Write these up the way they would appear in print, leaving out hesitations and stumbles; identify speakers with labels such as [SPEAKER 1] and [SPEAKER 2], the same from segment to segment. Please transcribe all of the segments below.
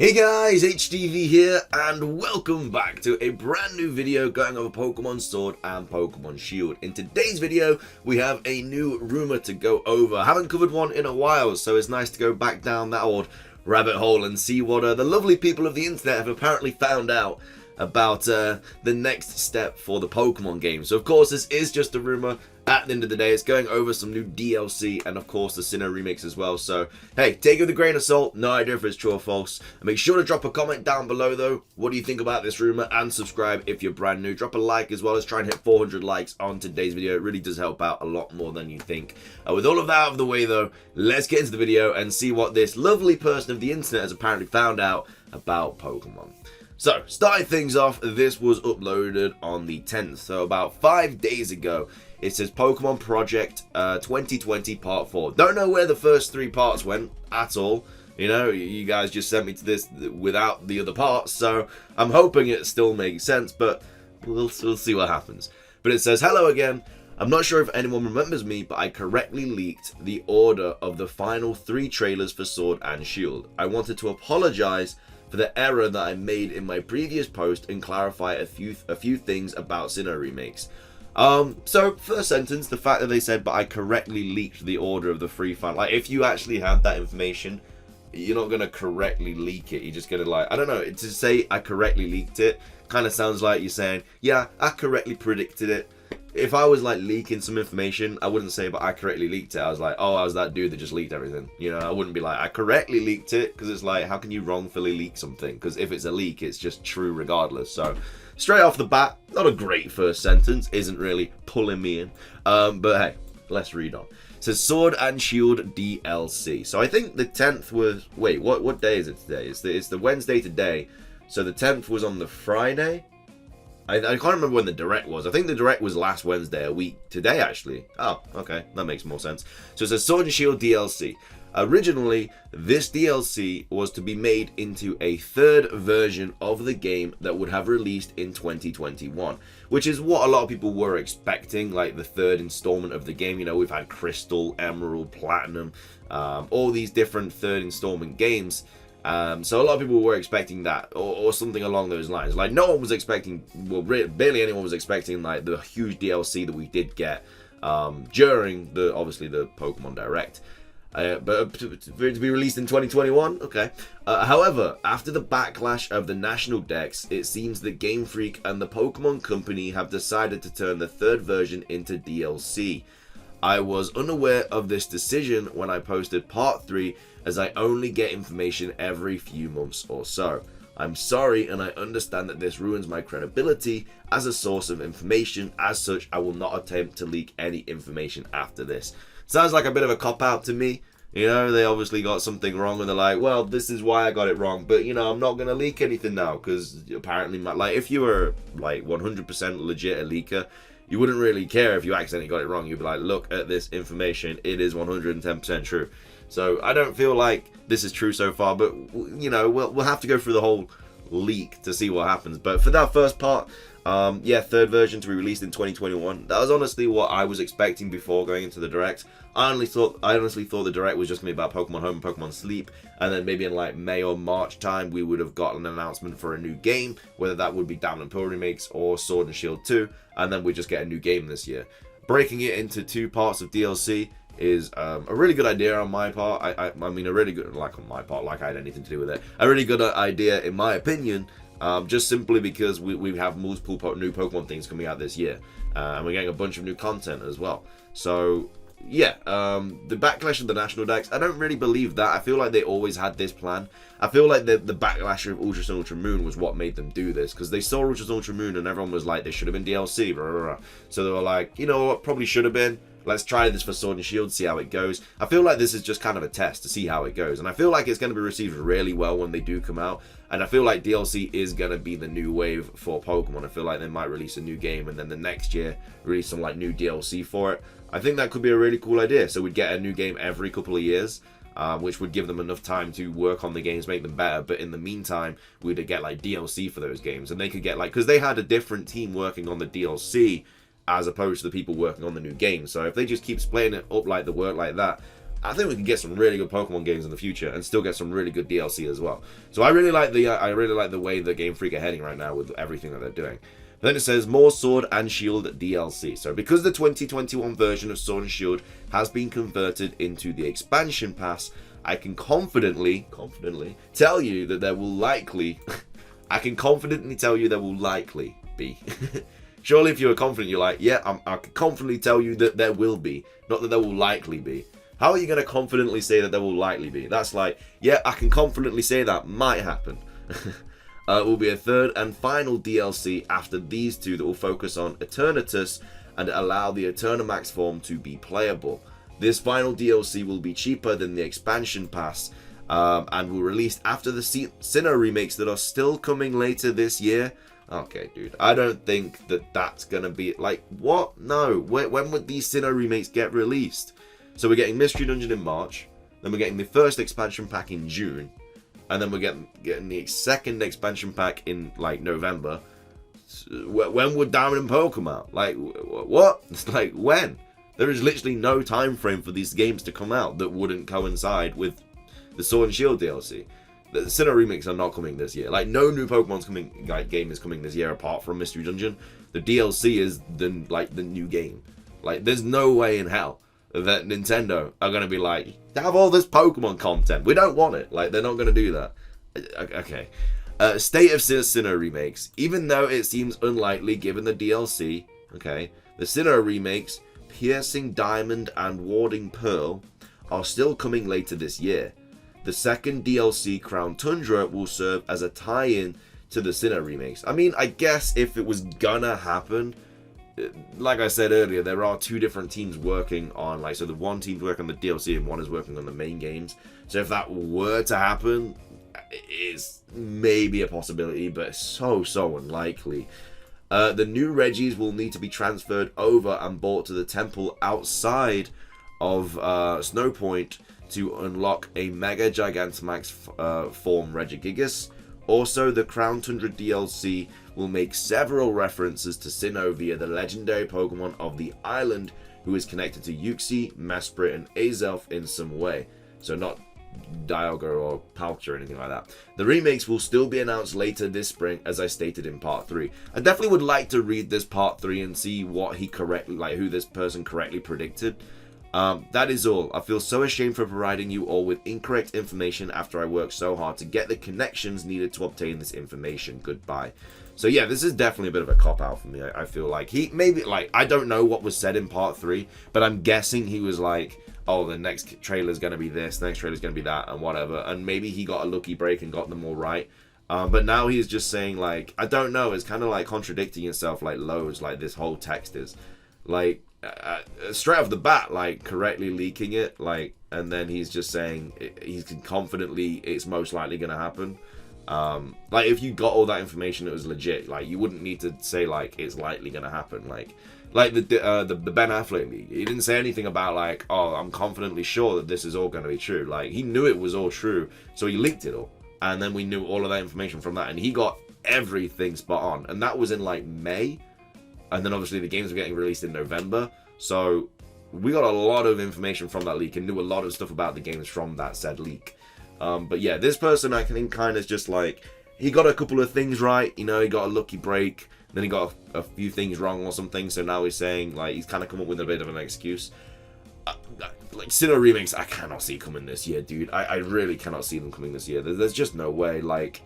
[SPEAKER 1] Hey guys, HDvee here, and welcome back to a brand new video going over Pokemon Sword and Pokemon Shield. In today's video, we have a new rumor to go over. I haven't covered one in a while, so it's nice to go back down that old rabbit hole and see what the lovely people of the internet have apparently found out about the next step for the Pokemon game. So of course, this is just a rumor. At the end of the day, it's going over some new DLC and of course the Sinnoh remix as well. So hey, take it with a grain of salt. No idea if it's true or false. And make sure to drop a comment down below though. What do you think about this rumor? And subscribe if you're brand new. Drop a like as well. Let's try and hit 400 likes on today's video. It really does help out a lot more than you think. With all of that out of the way though, let's get into the video and see what this lovely person of the internet has apparently found out about Pokemon. So, starting things off, this was uploaded on the 10th, so about 5 days ago. It says Pokemon Project 2020 Part 4. Don't know where the first 3 parts went at all. You know, you guys just sent me to this without the other parts, so I'm hoping it still makes sense, but we'll see what happens. But it says, hello again. I'm not sure if anyone remembers me, but I correctly leaked the order of the final 3 trailers for Sword and Shield. I wanted to apologize for the error that I made in my previous post and clarify a few things about Sinnoh remakes. So first sentence, the fact that they said, but I correctly leaked the order of the free final. Like, if you actually had that information, you're not gonna correctly leak it. You're just gonna, like, I don't know, to say I correctly leaked it kind of sounds like you're saying, yeah, I correctly predicted it. If I was like leaking some information, I wouldn't say, but I correctly leaked it. I was like, oh, I was that dude that just leaked everything. You know, I wouldn't be like, I correctly leaked it, because it's like, how can you wrongfully leak something? Because if it's a leak, it's just true regardless. So straight off the bat, not a great first sentence, isn't really pulling me in. But hey, let's read on. It says Sword and Shield DLC. So I think the 10th was, wait, what day is it today? It's the Wednesday today. So the 10th was on the Friday. I can't remember when the direct was. I think the direct was last Wednesday, a week today actually. Oh, okay, that makes more sense. So it says Sword and Shield DLC. Originally, this DLC was to be made into a 3rd version of the game that would have released in 2021, which is what a lot of people were expecting, like the 3rd installment of the game. You know, we've had Crystal, Emerald, Platinum, all these different 3rd installment games. So a lot of people were expecting that, or something along those lines. Like, no one was expecting, well, barely anyone was expecting, like, the huge DLC that we did get during obviously the Pokemon Direct. But for it to be released in 2021, okay. However, after the backlash of the national decks, it seems that Game Freak and the Pokemon Company have decided to turn the 3rd version into DLC. I was unaware of this decision when I posted Part 3, as I only get information every few months or so. I'm sorry, and I understand that this ruins my credibility as a source of information. As such, I will not attempt to leak any information after this. Sounds like a bit of a cop-out to me. You know, they obviously got something wrong and they're like, well, this is why I got it wrong, but, you know, I'm not going to leak anything now, because apparently, like, if you were, like, 100% legit a leaker, you wouldn't really care if you accidentally got it wrong. You'd be like, look at this information, it is 110% true. So I don't feel like this is true so far, but, you know, we'll have to go through the whole leak to see what happens. But for that first part, yeah, 3rd version to be released in 2021. That was honestly what I was expecting before going into the Direct. I honestly thought the Direct was just going to be about Pokemon Home and Pokemon Sleep, and then maybe in like May or March time we would have gotten an announcement for a new game, whether that would be Diamond and Pearl remakes or Sword and Shield 2, and then we just get a new game this year. Breaking it into 2 parts of DLC is a really good idea on my part. I mean, a really good, like on my part, like I had anything to do with it. A really good idea in my opinion, just simply because we have multiple new Pokemon things coming out this year, and we're getting a bunch of new content as well. So yeah, the backlash of the national decks, I don't really believe that. I feel like they always had this plan. I feel like the backlash of Ultra Sun, Ultra Moon was what made them do this, because they saw Ultra Sun, Ultra Moon and everyone was like, they should have been DLC, blah, blah, blah. So they were like, you know what, probably should have been. Let's try this for Sword and Shield, see how it goes. I feel like this is just kind of a test to see how it goes. And I feel like it's going to be received really well when they do come out. And I feel like DLC is going to be the new wave for Pokemon. I feel like they might release a new game and then the next year release some like new DLC for it. I think that could be a really cool idea. So we'd get a new game every couple of years, which would give them enough time to work on the games, make them better. But in the meantime, we'd get like DLC for those games. And they could get like, because they had a different team working on the DLC as opposed to the people working on the new game. So if they just keep splitting it up like the work like that, I think we can get some really good Pokemon games in the future and still get some really good DLC as well. So I really like the way that Game Freak are heading right now with everything that they're doing. But then it says more Sword and Shield DLC. So because the 2021 version of Sword and Shield has been converted into the expansion pass, I can confidently tell you that there will likely be. Surely if you were confident, you're like, yeah, I can confidently tell you that there will be, not that there will likely be. How are you going to confidently say that there will likely be? That's like, yeah, I can confidently say that might happen. Will be a third and final DLC after these two that will focus on Eternatus and allow the Eternamax form to be playable. This final DLC will be cheaper than the expansion pass and will release after the Sinnoh remakes that are still coming later this year. Okay, dude, I don't think that that's going to be, like, what? No, when would these Sinnoh remakes get released? So we're getting Mystery Dungeon in March, then we're getting the first expansion pack in June, and then we're getting the second expansion pack in, like, November. When would Diamond and Pearl come out? Like, what? It's like, when? There is literally no time frame for these games to come out that wouldn't coincide with the Sword and Shield DLC. The Sinnoh remakes are not coming this year. Like, no new Pokemon's coming, like, game is coming this year apart from Mystery Dungeon. The DLC is the new game. Like, there's no way in hell that Nintendo are going to be like, have all this Pokemon content. We don't want it. Like, they're not going to do that. Okay. State of Sinnoh remakes. Even though it seems unlikely given the DLC, okay, the Sinnoh remakes, Piercing Diamond and Warding Pearl, are still coming later this year. The second DLC, Crown Tundra, will serve as a tie-in to the Sinnoh remakes. I mean, I guess if it was gonna happen, like I said earlier, there are two different teams working on, like, so the one team's working on the DLC and one is working on the main games. So if that were to happen, it's maybe a possibility, but it's so unlikely. The new Regis will need to be transferred over and brought to the temple outside of Snowpoint to unlock a Mega Gigantamax form Regigigas. Also, the Crown Tundra DLC will make several references to Sinnoh via the legendary Pokemon of the island, who is connected to Uxie, Mesprit, and Azelf in some way. So not Dialga or Palkia or anything like that. The remakes will still be announced later this spring, as I stated in part 3. I definitely would like to read this part 3 and see what he correctly, like, who this person correctly predicted. That is all. I feel so ashamed for providing you all with incorrect information after I worked so hard to get the connections needed to obtain this information. Goodbye. So yeah, this is definitely a bit of a cop-out for me. I feel like he maybe, like, I don't know what was said in part 3, but I'm guessing he was like, oh, the next trailer's going to be this, the next trailer's going to be that, and whatever. And maybe he got a lucky break and got them all right. But now he's just saying, like, I don't know. It's kind of like contradicting himself, like, loads, like this whole text is. Like, straight off the bat, like, correctly leaking it, like, and then he's just saying he's confidently it's most likely going to happen. Like, if you got all that information, it was legit. Like, you wouldn't need to say, like, it's likely going to happen. Like the Ben Affleck leak, he didn't say anything about, like, oh, I'm confidently sure that this is all going to be true. Like, he knew it was all true, so he leaked it all, and then we knew all of that information from that, and he got everything spot on, and that was in, like, May, and then obviously the games were getting released in November, so we got a lot of information from that leak and knew a lot of stuff about the games from that said leak. But yeah, this person, I think, kind of just, like, he got a couple of things right, you know, he got a lucky break, then he got a few things wrong or something, so now he's saying, like, he's kind of come up with a bit of an excuse. Like, Sinnoh remakes, I cannot see coming this year, dude. I really cannot see them coming this year. There's just no way. Like,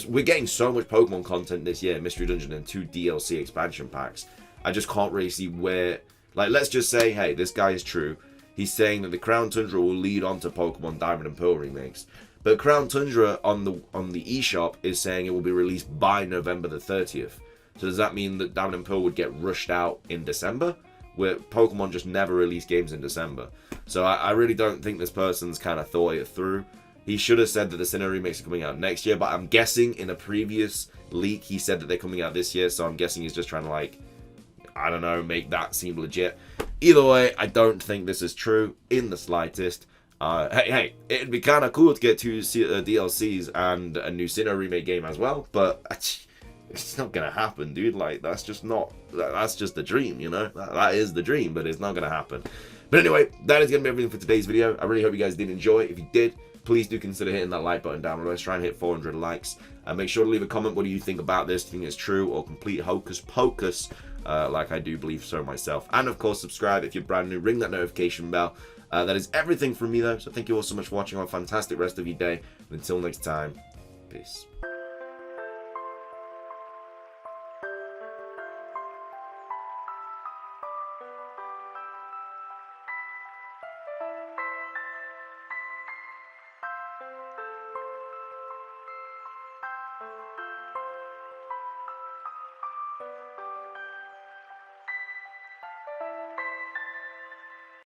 [SPEAKER 1] we're getting so much Pokemon content this year, Mystery Dungeon and 2 DLC expansion packs. I just can't really see where, like, let's just say, hey, this guy is true. He's saying that the Crown Tundra will lead on to Pokemon Diamond and Pearl remakes. But Crown Tundra on the eShop is saying it will be released by November the 30th. So does that mean that Diamond and Pearl would get rushed out in December? Where Pokemon just never release games in December. So I really don't think this person's kind of thought it through. He should have said that the Sinnoh remakes are coming out next year, but I'm guessing in a previous leak he said that they're coming out this year, so I'm guessing he's just trying to, like, I don't know, make that seem legit. Either way, I don't think this is true in the slightest. Hey, it'd be kind of cool to get 2 DLCs and a new Sinnoh remake game as well, but it's not gonna happen, dude. Like, that's just the dream, you know? That is the dream, but it's not gonna happen. But anyway, that is going to be everything for today's video. I really hope you guys did enjoy. If you did, please do consider hitting that like button down below. Let's try and hit 400 likes. And make sure to leave a comment. What do you think about this? Do you think it's true or complete hocus pocus? Like I do believe so myself. And of course, subscribe if you're brand new. Ring that notification bell. That is everything from me though. So thank you all so much for watching. Have a fantastic rest of your day. And until next time, peace.